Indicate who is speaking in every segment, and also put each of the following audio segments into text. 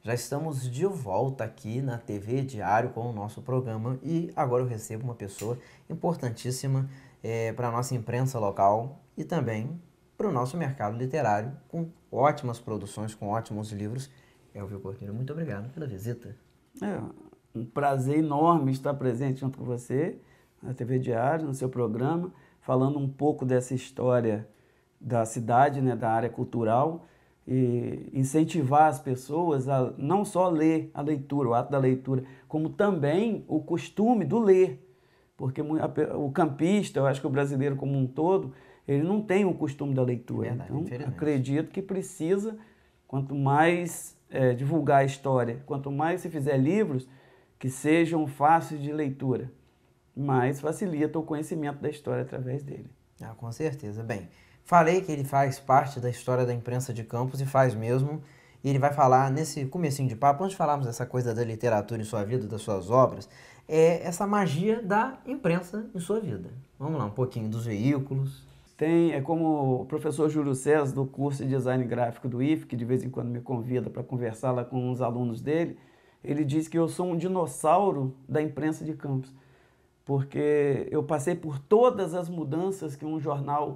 Speaker 1: Já estamos de volta aqui na TV Diário com o nosso programa e agora eu recebo uma pessoa importantíssima para a nossa imprensa local e também para o nosso mercado literário, com ótimas produções, com ótimos livros. Elvio Cordeiro, muito obrigado pela visita.
Speaker 2: É um prazer enorme estar presente junto com você na TV Diário, no seu programa, falando um pouco dessa história da cidade, né, da área cultural, e incentivar as pessoas a não só ler a leitura, o ato da leitura, como também o costume do ler. Porque o campista, eu acho que o brasileiro como um todo, ele não tem o costume da leitura.
Speaker 1: Verdade,
Speaker 2: Então,
Speaker 1: infelizmente.
Speaker 2: acredito que precisa, quanto mais divulgar a história, quanto mais se fizer livros que sejam fáceis de leitura, mais facilita o conhecimento da história através dele.
Speaker 1: Ah, com certeza. Bem, falei que ele faz parte da história da imprensa de Campos e faz mesmo. E ele vai falar nesse comecinho de papo, antes de falarmos dessa coisa da literatura em sua vida, das suas obras, é essa magia da imprensa em sua vida. Vamos lá, um pouquinho dos veículos.
Speaker 2: É como o professor Júlio César, do curso de Design Gráfico do IF, que de vez em quando me convida para conversar lá com os alunos dele, ele diz que eu sou um dinossauro da imprensa de Campos, porque eu passei por todas as mudanças que um jornal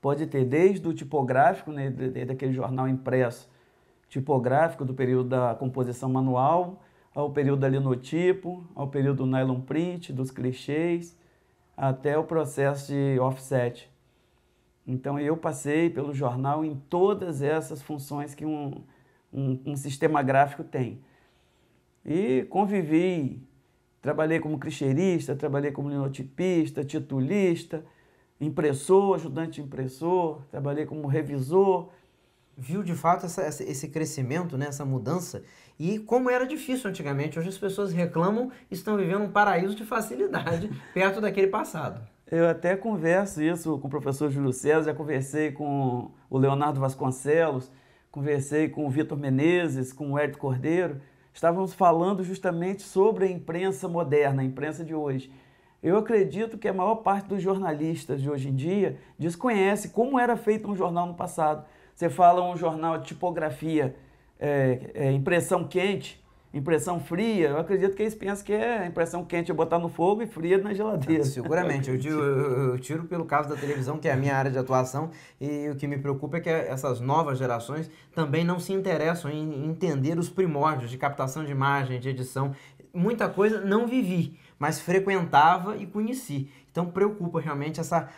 Speaker 2: pode ter, desde o tipográfico, né, desde aquele jornal impresso tipográfico do período da composição manual, ao período da linotipo, ao período do nylon print, dos clichês, até o processo de offset. Então eu passei pelo jornal em todas essas funções que um sistema gráfico tem. E convivi, trabalhei como clicheirista, trabalhei como linotipista, titulista, impressor, ajudante de impressor, trabalhei como revisor.
Speaker 1: Viu de fato esse crescimento, né, essa mudança, e como era difícil antigamente. Hoje as pessoas reclamam e estão vivendo um paraíso de facilidade perto daquele passado.
Speaker 2: Eu até converso isso com o professor Júlio César, já conversei com o Leonardo Vasconcelos, conversei com o Vitor Menezes, com o Hélio Cordeiro. Estávamos falando justamente sobre a imprensa moderna, a imprensa de hoje. Eu acredito que a maior parte dos jornalistas de hoje em dia desconhece como era feito um jornal no passado. Você fala um jornal de tipografia, impressão quente, impressão fria, eu acredito que eles pensam que é impressão quente é botar no fogo e fria na geladeira.
Speaker 1: Seguramente, eu tiro pelo caso da televisão, que é a minha área de atuação, e o que me preocupa é que essas novas gerações também não se interessam em entender os primórdios de captação de imagem, de edição. Muita coisa não vivi, mas frequentava e conheci. Então preocupa realmente essa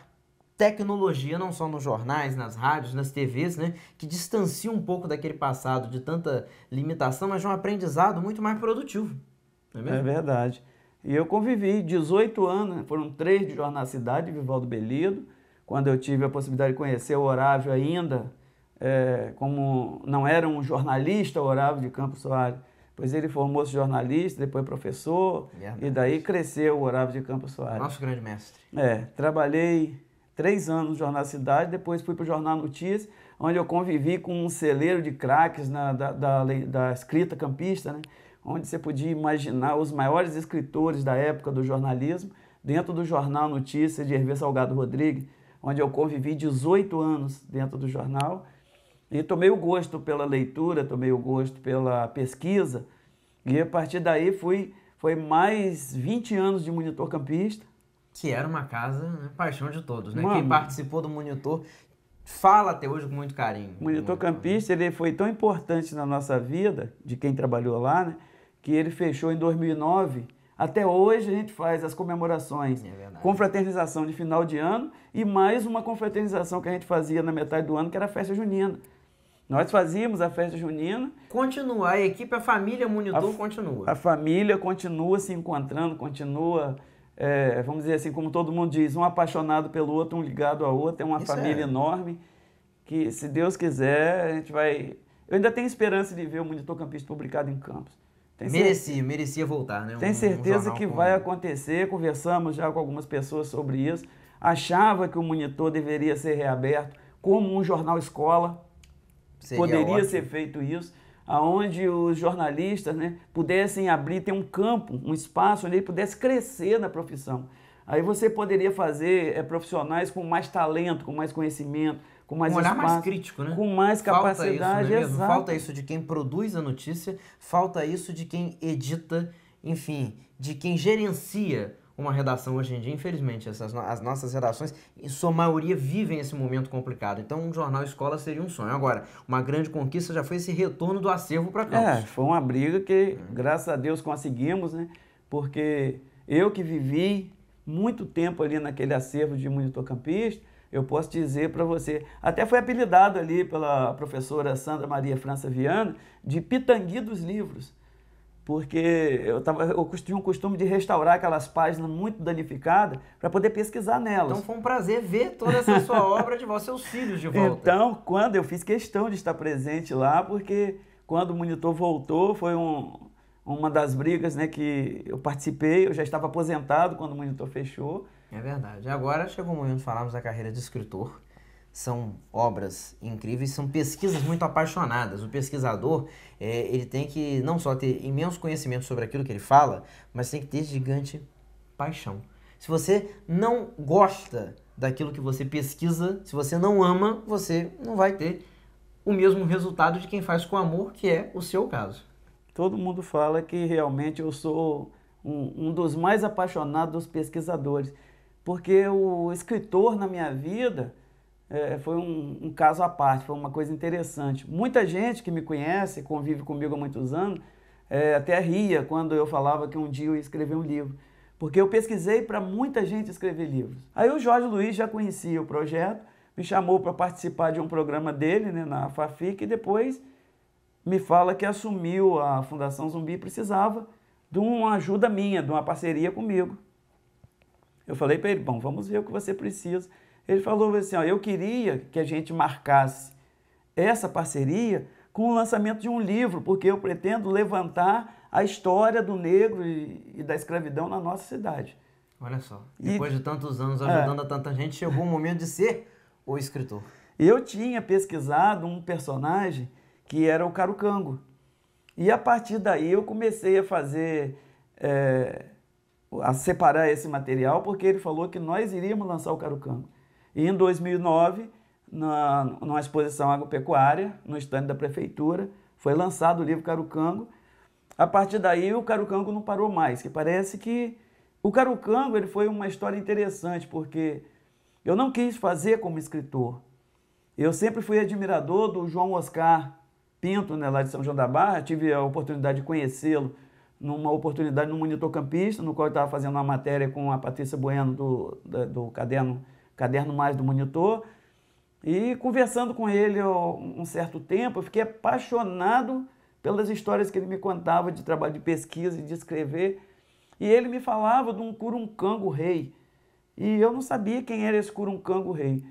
Speaker 1: tecnologia, não só nos jornais, nas rádios, nas TVs, né, que distancia um pouco daquele passado de tanta limitação, mas de um aprendizado muito mais produtivo. Não é mesmo?
Speaker 2: É verdade. E eu convivi 18 anos, foram 3 de Jornal Cidade, Vivaldo Belido, quando eu tive a possibilidade de conhecer o Orávio ainda, como não era um jornalista, o Orávio de Campos Soares, pois ele formou-se jornalista, depois professor,
Speaker 1: Verdade.
Speaker 2: e daí cresceu o Orávio de Campos Soares.
Speaker 1: Nosso grande mestre.
Speaker 2: Trabalhei 3 anos no Jornal Cidade, depois fui para o Jornal Notícias, onde eu convivi com um celeiro de craques da escrita campista, né? Onde você podia imaginar os maiores escritores da época do jornalismo, dentro do Jornal Notícias de Hervé Salgado Rodrigues, onde eu convivi 18 anos dentro do jornal, e tomei o gosto pela leitura, tomei o gosto pela pesquisa, e a partir daí foi mais 20 anos de monitor campista.
Speaker 1: Que era uma casa, né, paixão de todos, né? Quem participou do Monitor fala até hoje com muito carinho.
Speaker 2: O Monitor campista, ele foi tão importante na nossa vida, de quem trabalhou lá, né, que ele fechou em 2009. Até hoje a gente faz as comemorações, confraternização de final de ano e mais uma confraternização que a gente fazia na metade do ano, que era a festa junina. Nós fazíamos a festa junina.
Speaker 1: Continua, a equipe, a família Monitor continua.
Speaker 2: A família continua se encontrando, continua... vamos dizer assim, como todo mundo diz, um apaixonado pelo outro, um ligado ao outro, é uma família enorme, que se Deus quiser, a gente vai... Eu ainda tenho esperança de ver o Monitor Campista publicado em Campos.
Speaker 1: Merecia voltar, né?
Speaker 2: Tenho certeza que vai acontecer, conversamos já com algumas pessoas sobre isso, achava que o Monitor deveria ser reaberto como um jornal escola, poderia ser feito isso, onde os jornalistas, né, pudessem abrir, ter um campo, um espaço onde ele pudesse crescer na profissão, Aí você poderia fazer profissionais com mais talento, com mais conhecimento, com mais
Speaker 1: um olhar
Speaker 2: espaço,
Speaker 1: mais crítico, né?
Speaker 2: com mais capacidade.
Speaker 1: Falta isso, não é mesmo?
Speaker 2: Exato.
Speaker 1: Falta isso de quem produz a notícia, falta isso de quem edita, enfim, de quem gerencia uma redação hoje em dia. Infelizmente, as nossas redações, em sua maioria, vivem esse momento complicado. Então, um jornal escola seria um sonho. Agora, uma grande conquista já foi esse retorno do acervo para Campos.
Speaker 2: Foi uma briga que, graças a Deus, conseguimos, né? Porque eu que vivi muito tempo ali naquele acervo de monitor campista, eu posso dizer para você, até foi apelidado ali pela professora Sandra Maria França Viana de Pitangui dos livros, porque eu tinha um costume de restaurar aquelas páginas muito danificadas para poder pesquisar nelas.
Speaker 1: Então foi um prazer ver toda essa sua obra de volta, seus filhos de volta.
Speaker 2: Então, quando eu fiz questão de estar presente lá, porque quando o monitor voltou, foi uma das brigas, né, que eu participei, eu já estava aposentado quando o monitor fechou.
Speaker 1: É verdade. Agora chegou o momento de falarmos da carreira de escritor. São obras incríveis, são pesquisas muito apaixonadas. O pesquisador, ele tem que não só ter imenso conhecimento sobre aquilo que ele fala, mas tem que ter gigante paixão. Se você não gosta daquilo que você pesquisa, se você não ama, você não vai ter o mesmo resultado de quem faz com amor, que é o seu caso.
Speaker 2: Todo mundo fala que realmente eu sou um dos mais apaixonados dos pesquisadores, porque o escritor na minha vida foi um caso à parte, foi uma coisa interessante. Muita gente que me conhece, convive comigo há muitos anos, até ria quando eu falava que um dia eu ia escrever um livro, porque eu pesquisei para muita gente escrever livros. Aí o Jorge Luiz já conhecia o projeto, me chamou para participar de um programa dele, né, na FAFIC, e depois me fala que assumiu a Fundação Zumbi e precisava de uma ajuda minha, de uma parceria comigo. Eu falei para ele, bom, vamos ver o que você precisa. Ele falou assim, ó, eu queria que a gente marcasse essa parceria com o lançamento de um livro, porque eu pretendo levantar a história do negro e da escravidão na nossa cidade.
Speaker 1: Olha só, depois de tantos anos ajudando a tanta gente, chegou o momento de ser o escritor.
Speaker 2: Eu tinha pesquisado um personagem que era o Carucango. E a partir daí eu comecei a fazer, a separar esse material, porque ele falou que nós iríamos lançar o Carucango. E em 2009, numa exposição agropecuária, no estande da prefeitura, foi lançado o livro Carucango. A partir daí o Carucango não parou mais, que parece que o Carucango ele foi uma história interessante, porque eu não quis fazer como escritor. Eu sempre fui admirador do João Oscar Pinto, né, lá de São João da Barra. Tive a oportunidade de conhecê-lo numa oportunidade no Monitor Campista, no qual eu estava fazendo uma matéria com a Patrícia Bueno do Caderno Mais do Monitor. E conversando com ele um certo tempo, eu fiquei apaixonado pelas histórias que ele me contava de trabalho de pesquisa e de escrever. E ele me falava de um Curuncango Rei. E eu não sabia quem era esse Curuncango Rei.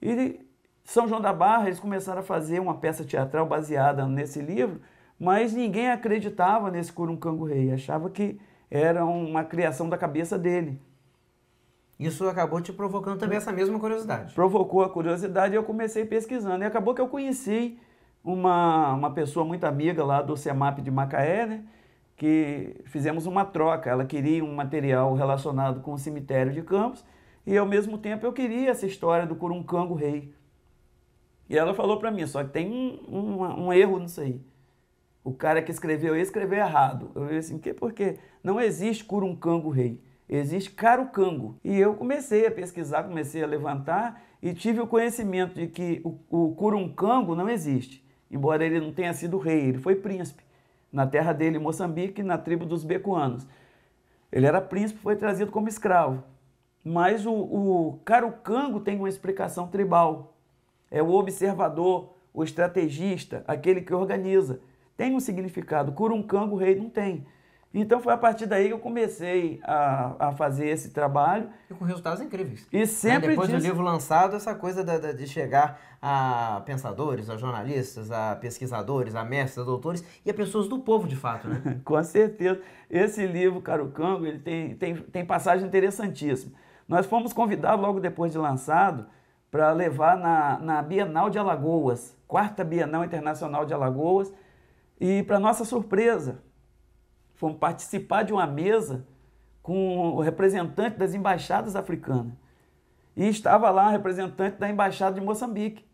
Speaker 2: E São João da Barra, eles começaram a fazer uma peça teatral baseada nesse livro, mas ninguém acreditava nesse Curuncango Rei, achava que era uma criação da cabeça dele.
Speaker 1: Isso acabou te provocando também essa mesma curiosidade.
Speaker 2: Provocou a curiosidade e eu comecei pesquisando. E acabou que eu conheci uma pessoa muito amiga lá do CEMAP de Macaé, né, que fizemos uma troca. Ela queria um material relacionado com o cemitério de Campos e, ao mesmo tempo, eu queria essa história do Curuncango Rei. E ela falou para mim, só que tem um erro nisso aí. O cara que escreveu errado. Eu disse assim, porque não existe Curuncango Rei, existe Carucango. E eu comecei a pesquisar, comecei a levantar e tive o conhecimento de que o Curuncango não existe. Embora ele não tenha sido rei, ele foi príncipe. Na terra dele, em Moçambique, na tribo dos Becoanos. Ele era príncipe, foi trazido como escravo. Mas o Carucango tem uma explicação tribal. É o observador, o estrategista, aquele que organiza. Tem um significado. Curuncango Rei não tem. Então foi a partir daí que eu comecei a fazer esse trabalho.
Speaker 1: E com resultados incríveis.
Speaker 2: E sempre
Speaker 1: depois do livro lançado, essa coisa de chegar a pensadores, a jornalistas, a pesquisadores, a mestres, a doutores e a pessoas do povo de fato, né?
Speaker 2: Com certeza. Esse livro, Carucango, ele tem passagem interessantíssima. Nós fomos convidados logo depois de lançado para levar na Bienal de Alagoas, 4ª Bienal Internacional de Alagoas, e para nossa surpresa, fomos participar de uma mesa com o representante das embaixadas africanas. E estava lá a representante da embaixada de Moçambique,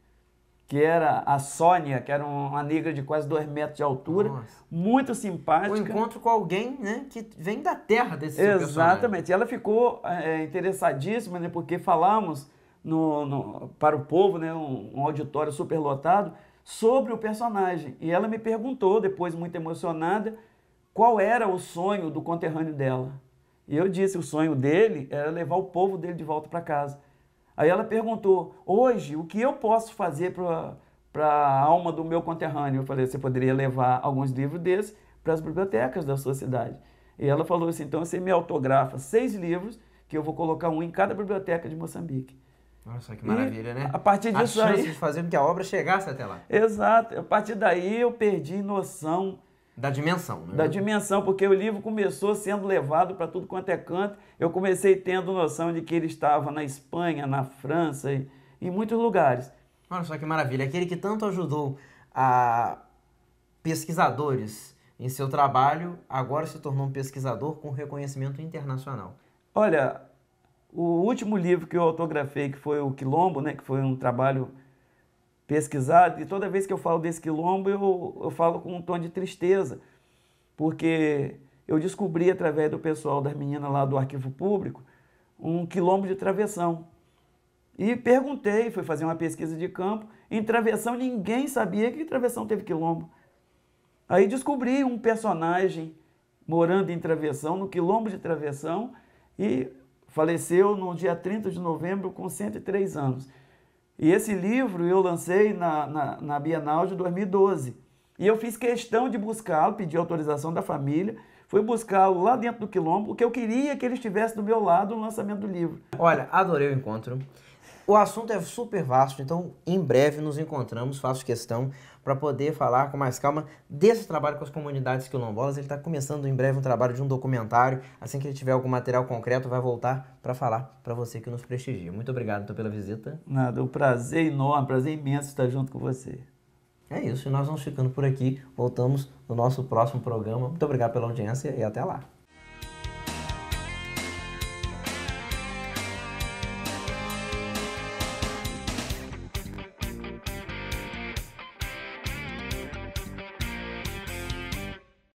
Speaker 2: que era a Sônia, que era uma negra de quase 2 metros de altura,
Speaker 1: Nossa.
Speaker 2: muito simpática.
Speaker 1: Um encontro com alguém, né, que vem da terra desse seu personagem.
Speaker 2: Exatamente. E ela ficou interessadíssima, né, porque falamos para o povo, né, um auditório superlotado, sobre o personagem. E ela me perguntou, depois muito emocionada, qual era o sonho do conterrâneo dela. E eu disse, o sonho dele era levar o povo dele de volta para casa. Aí ela perguntou, hoje, o que eu posso fazer para a alma do meu conterrâneo? Eu falei, você poderia levar alguns livros desses para as bibliotecas da sua cidade. E ela falou assim, então você me autografa 6 livros, que eu vou colocar um em cada biblioteca de Moçambique.
Speaker 1: Nossa, que maravilha, né?
Speaker 2: A partir disso
Speaker 1: a chance
Speaker 2: aí...
Speaker 1: de fazer com que a obra chegasse até lá.
Speaker 2: Exato. A partir daí eu perdi noção
Speaker 1: da dimensão, né?
Speaker 2: Da dimensão, porque o livro começou sendo levado para tudo quanto é canto. Eu comecei tendo noção de que ele estava na Espanha, na França e em muitos lugares.
Speaker 1: Olha só que maravilha. Aquele que tanto ajudou a pesquisadores em seu trabalho, agora se tornou um pesquisador com reconhecimento internacional.
Speaker 2: Olha, o último livro que eu autografei, que foi o Quilombo, né, que foi um trabalho pesquisado, e toda vez que eu falo desse quilombo, eu falo com um tom de tristeza, porque eu descobri através do pessoal das meninas lá do Arquivo Público um quilombo de Travessão. E perguntei, fui fazer uma pesquisa de campo, em Travessão ninguém sabia que Travessão teve quilombo. Aí descobri um personagem morando em Travessão, no quilombo de Travessão, e faleceu no dia 30 de novembro com 103 anos. E esse livro eu lancei na Bienal de 2012. E eu fiz questão de buscá-lo, pedi autorização da família, fui buscá-lo lá dentro do quilombo, porque eu queria que ele estivesse do meu lado no lançamento do livro.
Speaker 1: Olha, adorei o encontro. O assunto é super vasto, então em breve nos encontramos, faço questão para poder falar com mais calma desse trabalho com as comunidades quilombolas. Ele está começando em breve um trabalho de um documentário. Assim que ele tiver algum material concreto, vai voltar para falar para você que nos prestigia. Muito obrigado então, pela visita.
Speaker 2: Nada, um prazer enorme, prazer imenso estar junto com você.
Speaker 1: É isso, e nós vamos ficando por aqui. Voltamos no nosso próximo programa. Muito obrigado pela audiência e até lá.